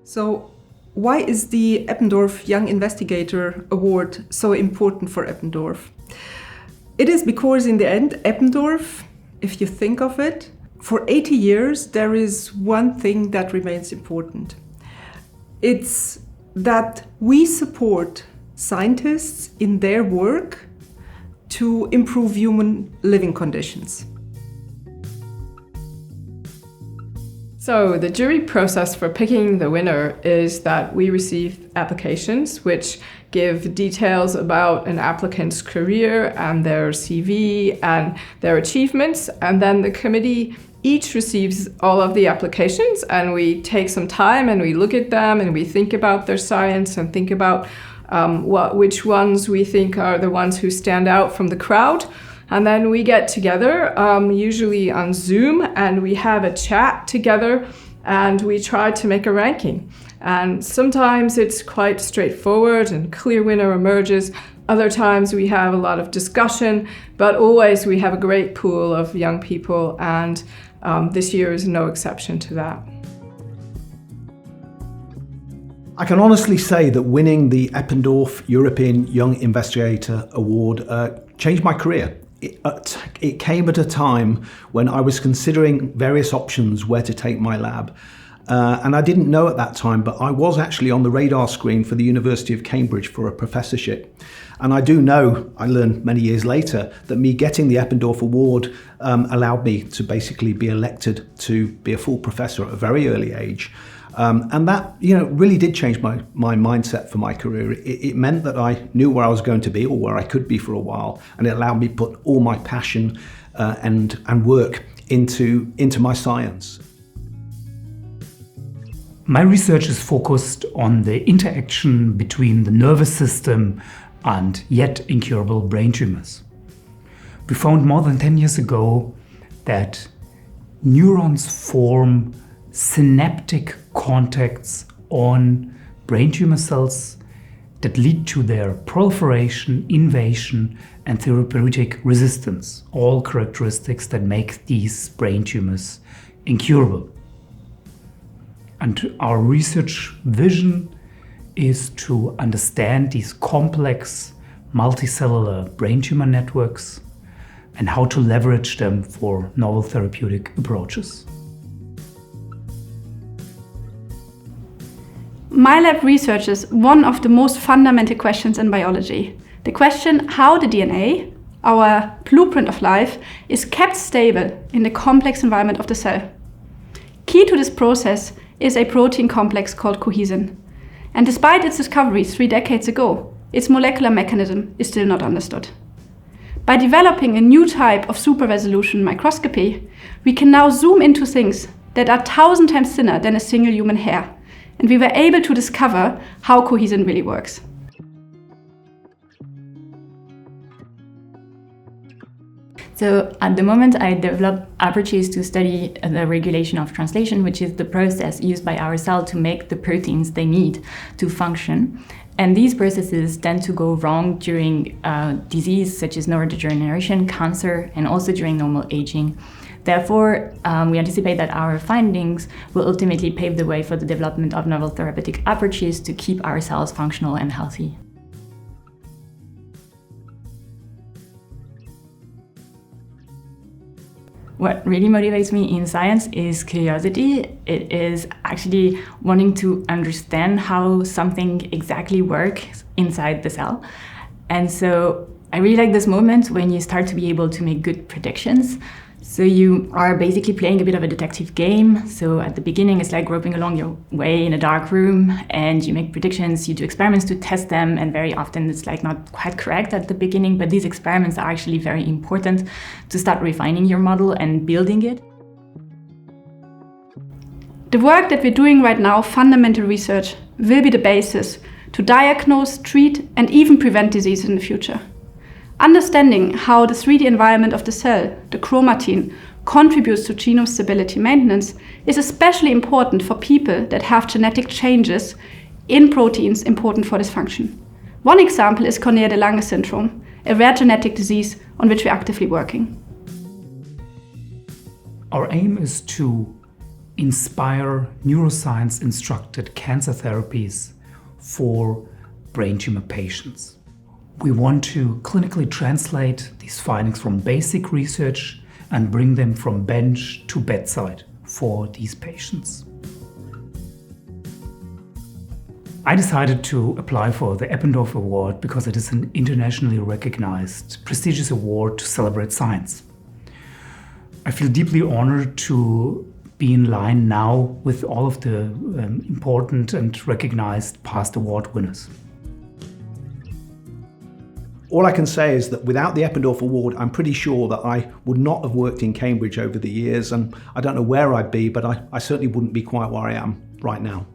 So, why is the Eppendorf Young Investigator Award so important for Eppendorf? It is because in the end, Eppendorf, if you think of it, for 80 years there is one thing that remains important. It's that we support scientists in their work to improve human living conditions. So the jury process for picking the winner is that we receive applications which give details about an applicant's career and their CV and their achievements, and then the committee each receives all of the applications, and we take some time and we look at them and we think about their science and think about which ones we think are the ones who stand out from the crowd. And then we get together, usually on Zoom, and we have a chat together and we try to make a ranking. And sometimes it's quite straightforward and clear winner emerges. Other times we have a lot of discussion, but always we have a great pool of young people, and this year is no exception to that. I can honestly say that winning the Eppendorf European Young Investigator Award changed my career. It came at a time when I was considering various options where to take my lab. And I didn't know at that time, but I was actually on the radar screen for the University of Cambridge for a professorship. And I do know, I learned many years later, that me getting the Eppendorf Award allowed me to basically be elected to be a full professor at a very early age. And that, really did change my mindset for my career. It meant that I knew where I was going to be, or where I could be for a while, and it allowed me to put all my passion and work into my science. My research is focused on the interaction between the nervous system and yet incurable brain tumors. We found more than 10 years ago that neurons form synaptic contacts on brain tumor cells that lead to their proliferation, invasion, and therapeutic resistance, all characteristics that make these brain tumors incurable. And our research vision is to understand these complex multicellular brain tumor networks and how to leverage them for novel therapeutic approaches. My lab researches one of the most fundamental questions in biology. The question how the DNA, our blueprint of life, is kept stable in the complex environment of the cell. Key to this process is a protein complex called cohesin. And despite its discovery 3 decades ago, its molecular mechanism is still not understood. By developing a new type of super-resolution microscopy, we can now zoom into things that are 1,000 times thinner than a single human hair. And we were able to discover how cohesin really works. So at the moment, I develop approaches to study the regulation of translation, which is the process used by our cell to make the proteins they need to function. And these processes tend to go wrong during disease such as neurodegeneration, cancer, and also during normal aging. Therefore, we anticipate that our findings will ultimately pave the way for the development of novel therapeutic approaches to keep our cells functional and healthy. What really motivates me in science is curiosity. It is actually wanting to understand how something exactly works inside the cell. And so I really like this moment when you start to be able to make good predictions. So you are basically playing a bit of a detective game. So at the beginning, it's like groping along your way in a dark room, and you make predictions, you do experiments to test them, and very often it's like not quite correct at the beginning, but these experiments are actually very important to start refining your model and building it. The work that we're doing right now, fundamental research, will be the basis to diagnose, treat, and even prevent disease in the future. Understanding how the 3D environment of the cell, the chromatin, contributes to genome stability maintenance is especially important for people that have genetic changes in proteins important for this function. One example is Cornelia de Lange syndrome, a rare genetic disease on which we're actively working. Our aim is to inspire neuroscience-instructed cancer therapies for brain tumor patients. We want to clinically translate these findings from basic research and bring them from bench to bedside for these patients. I decided to apply for the Eppendorf Award because it is an internationally recognized, prestigious award to celebrate science. I feel deeply honored to be in line now with all of the important and recognized past award winners. All I can say is that without the Eppendorf Award, I'm pretty sure that I would not have worked in Cambridge over the years, and I don't know where I'd be, but I certainly wouldn't be quite where I am right now.